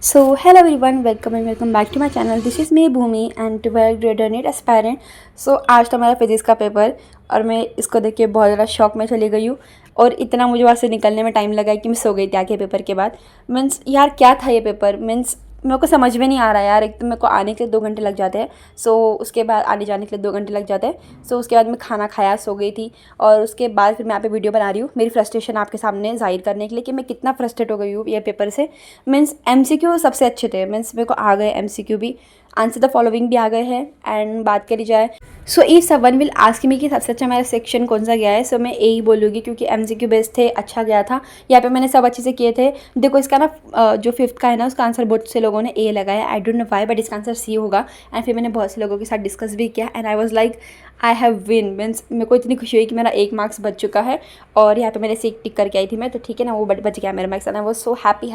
So hello everyone, welcome back to my channel. This is me Bhumi and 12th grader NEET aspirant. So आज तो हमारा physics का paper और मैं इसको देख के बहुत ज़्यादा शॉक में चली गई हूँ और इतना मुझे वहाँ से निकलने में टाइम लगा कि मैं सो गई थी आके पेपर के बाद। मीन्स यार क्या था ये पेपर, मीन्स मेरे को समझ में नहीं आ रहा यार। एक तो मेरे को आने के लिए 2 घंटे लग जाते हैं, सो उसके बाद आने जाने के लिए 2 घंटे लग जाते हैं। सो उसके बाद मैं खाना खाया, सो गई थी और उसके बाद फिर मैं यहाँ पे वीडियो बना रही हूँ मेरी फ्रस्ट्रेशन आपके सामने जाहिर करने के लिए कि मैं कितना फ्रस्ट्रेट हो गई हूँ ये पेपर से। मीन्स एमसीक्यू सबसे अच्छे थे, मीन्स मेरे को आ गए एमसीक्यू भी, आंसर द फॉलोइंग भी आ गए हैं। एंड बात करी जाए so if someone will ask me कि सबसे अच्छा मेरा सेक्शन कौन सा गया है, सो मैं ए ही बोलूँगी क्योंकि एमसीक्यू बेस्ड थे, अच्छा गया था। यहाँ पे मैंने सब अच्छे से किए थे। देखो इसका ना जो 5th का है ना उसका आंसर बहुत से लोगों ने ए लगाया, I don't know why, but इसका आंसर सी होगा। एंड फिर मैंने बहुत से लोगों के साथ डिस्कस भी किया and I was like I have win. Means मेरे को इतनी खुशी हुई कि मेरा 1 मार्क्स बच चुका है और यहाँ पे मैंने से टिक करके आई थी मैं, तो ठीक है ना, वो बच गया मेरा marks and I was so happy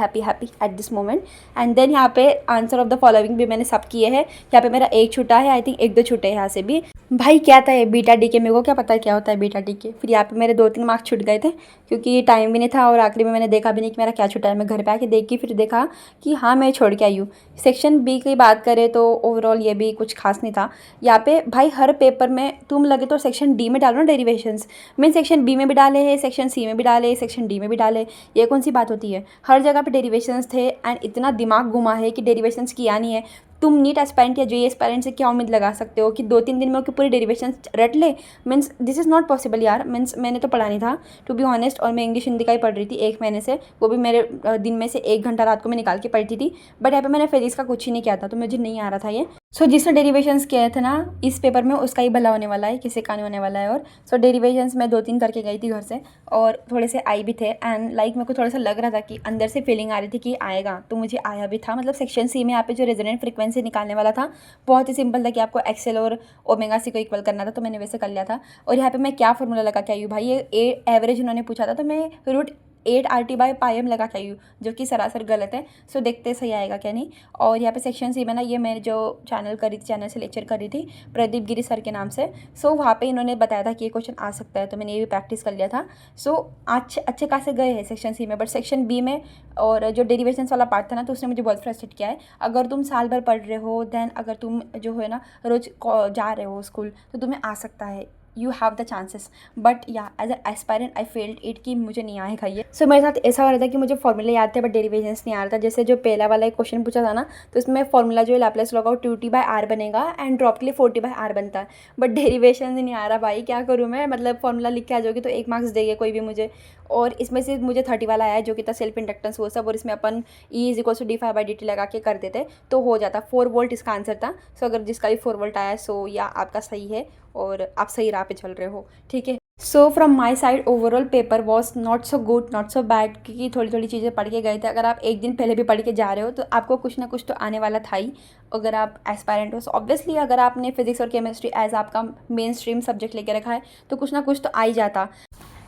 at this moment. And then यहाँ पे आंसर ऑफ द फॉलोइंग भी मैंने सब किए हैं। यहाँ पे मेरा एक छूटा है, आई थिंक 1-2 छूटे हैं यहाँ से भी। भाई क्या था ये बीटा डी के, मेरे को क्या पता है क्या होता है बीटा डी के। फिर यहाँ पे मेरे 2-3 मार्क्स छूट गए थे क्योंकि टाइम भी नहीं था और आखिरी में मैंने देखा भी नहीं कि मेरा क्या छूटा है। मैं घर पे आके देख के फिर देखा कि हाँ मैं छोड़ के आई हूँ। सेक्शन बी की बात करें तो ओवरऑल ये भी कुछ खास नहीं था। यहाँ पे भाई हर पेपर में तुम लगे तो सेक्शन डी में डालो ना डेरिवेशंस। मैं सेक्शन बी में भी डाले हैं, सेक्शन सी में भी डाले, सेक्शन डी में भी डाले। ये कौन सी बात होती है, हर जगह पे डेरिवेशंस थे एंड इतना दिमाग घुमा है कि डेरिवेशंस किया नहीं है। तुम नीट एस्पायरेंट या जेईई एस्पायरेंट से क्या उम्मीद लगा सकते हो कि 2-3 दिन में वो पूरी डेरिवेशन रट ले। Means this is not possible यार। मीन्स मैंने तो पढ़ा नहीं था टू बी ऑनेस्ट, और मैं इंग्लिश हिंदी का ही पढ़ रही थी 1 महीने से, वो भी मेरे दिन में से 1 घंटा रात को मैं निकाल के पढ़ती थी। बट यहाँ पे मैंने फिजिक्स का कुछ ही नहीं किया था तो मुझे नहीं आ रहा था ये। सो जिसने डेरिवेशंस किए थे ना इस पेपर में उसका ही भला होने वाला है, किसी का नहीं होने वाला है। और सो डेरिवेशंस मैं 2-3 करके गई थी घर से और थोड़े से आई भी थे एंड लाइक मेरे को थोड़ा सा लग रहा था कि अंदर से फीलिंग आ रही थी कि आएगा, तो मुझे आया भी था। मतलब सेक्शन सी में यहाँ पे जो रेजोनेंट फ्रीक्वेंसी निकालने वाला था बहुत ही सिंपल था कि आपको एक्सेल और ओमेगा सी को इक्वल करना था, तो मैंने वैसे कर लिया था। और यहाँ पे मैं क्या फॉर्मूला लगा के आई हूँ भाई, ये एवरेज उन्होंने पूछा था तो मैं √8 RT/πm लगा के आई हूँ, जो कि सरासर गलत है। सो देखते सही आएगा क्या नहीं। और यहाँ पे सेक्शन सी में ना ये मैं जो चैनल से लेक्चर कर रही थी प्रदीप गिरी सर के नाम से, सो वहाँ पे इन्होंने बताया था कि ये क्वेश्चन आ सकता है, तो मैंने ये भी प्रैक्टिस कर लिया था। सो अच्छे खासे गए हैं सेक्शन सी में, बट सेक्शन बी में और जो डेरिवेशन वाला पार्ट था ना तो उसने मुझे बहुत फ्रस्ट्रेट किया है। अगर तुम साल भर पढ़ रहे हो देन अगर तुम जो है ना रोज जा रहे हो स्कूल तो तुम्हें आ सकता है, you have the chances. But yeah as aspirant I felt it कि मुझे नहीं आएगा ये। सो मेरे साथ ऐसा हो रहा था कि मुझे फॉर्मूले याद थे बट डेरिवेशंस नहीं आ रहा था। जैसे जो पहला वाला एक क्वेश्चन पूछा था ना तो इसमें फॉर्मूला जो है लैप्लेस लॉग ऑफ 2t/r बनेगा एंड ड्रॉप के लिए 4t/r बनता है, बट डेरिवेशन नहीं आ रहा भाई, क्या करूँ मैं। मतलब फॉर्मूला लिख के आ जाओगे तो 1 मार्क्स देंगे कोई भी मुझे। और इसमें से मुझे 30 वाला आया है जो कि था सेल्फ इंडक्टेंस वो सब, और इसमें अपन E = dϕ/dt लगा के कर देते तो हो जाता। 4 वोल्ट इसका आंसर था। सो अगर जिसका भी 4 वोल्ट आया सो या आपका सही है और आप सही राह पे चल रहे हो, ठीक है। So from my side overall paper was not so good not so bad, क्योंकि थोड़ी चीज़ें पढ़ के गए थे। अगर आप एक दिन पहले भी पढ़ के जा रहे हो तो आपको कुछ ना कुछ तो आने वाला था ही अगर आप एस्पायरेंट हो। सो ऑब्वियसली अगर आपने फिजिक्स और केमिस्ट्री एज आपका मेन स्ट्रीम सब्जेक्ट लेके रखा है तो कुछ ना कुछ तो आ ही जाता।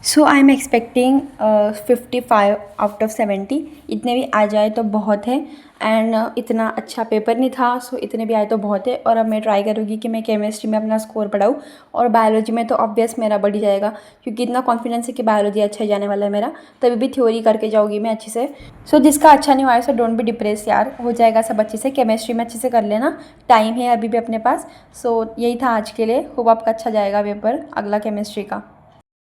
So I am expecting 55 out of 70, इतने भी आ जाए तो बहुत है। एंड इतना अच्छा पेपर नहीं था सो इतने भी आए तो बहुत है। और अब मैं ट्राई करूँगी कि मैं केमिस्ट्री में अपना स्कोर बढ़ाऊँ और बायोलॉजी में तो ऑब्वियस मेरा बढ़ ही जाएगा क्योंकि इतना कॉन्फिडेंस है कि बायोलॉजी अच्छा ही जाने वाला है मेरा, तभी भी थ्योरी करके जाऊँगी मैं अच्छे से। सो जिसका अच्छा नहीं हुआ है सो डोंट बी डिप्रेस यार, हो जाएगा सब अच्छे से। केमिस्ट्री में अच्छे से कर लेना, टाइम है अभी भी अपने पास। सो यही था आज के लिए, होप आपका अच्छा जाएगा पेपर अगला केमिस्ट्री का।